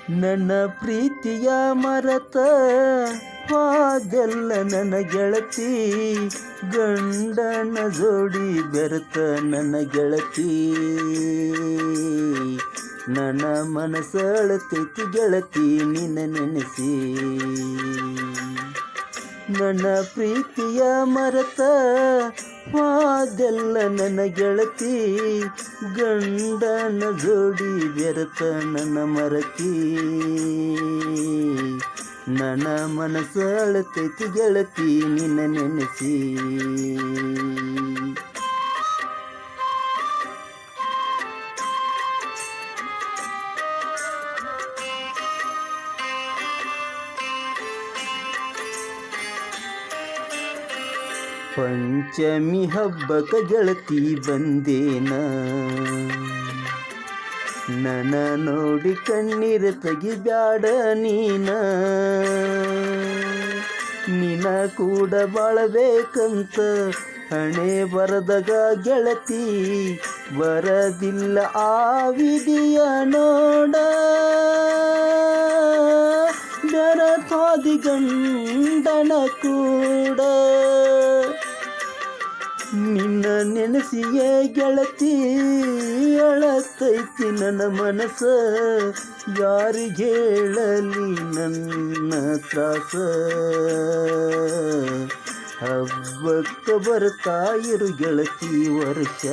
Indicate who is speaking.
Speaker 1: ನನ್ನ ಪ್ರೀತಿಯ ಮರತ ವಾದೆಲ್ಲ ನನ್ನ ಗೆಳತಿ, ಗಂಡನ ಜೋಡಿ ಬೆರೆತ ನನ್ನ ಗೆಳತಿ. ನನ್ನ ಮನಸ್ಸಳತೈತಿ ಗೆಳತಿ ನಿನ್ನ ನೆನೆಸಿ. ನನ್ನ ಪ್ರೀತಿಯ ಮರತ ವಾದೆಲ್ಲ ನನ್ನ ಗೆಳತಿ, ಗಂಡನ ಜೋಡಿ ಬೆರೆತ ನನ್ನ ಮರತಿ. ನನ್ನ ಮನಸ್ಸು ಅಳತೈತಿ ಗೆಳತಿ ನಿನ್ನ ನೆನೆಸಿ. ಪಂಚಮಿ ಹಬ್ಬಕ ಗೆಳತಿ ಬಂದೇನ, ನನ್ನ ನೋಡಿ ಕಣ್ಣೀರ ತೆಗಿಬ್ಯಾಡ ನೀನ. ನಿನ ಕೂಡ ಬಾಳಬೇಕಂತ ಹಣೆ ಬರದಾಗ ಗೆಳತಿ, ಬರದಿಲ್ಲ ಆ ವಿಧಿಯ ನೋಡ. ಬೆರತಾದಿ ಗಂಡನ ಕೂಡ ನಿನ್ನ ನೆನೆಸಿಯೇ ಗೆಳತಿ ಅಳತೈತಿ ನನ್ನ ಮನಸ್ಸ. ಯಾರಿಗೆ ಹೇಳಲಿ ನನ್ನ ತ್ರಾಸ. ಹಬ್ಬಕ್ಕ ಬರ್ತಾ ಇರು ಗೆಳತಿ ವರ್ಷ.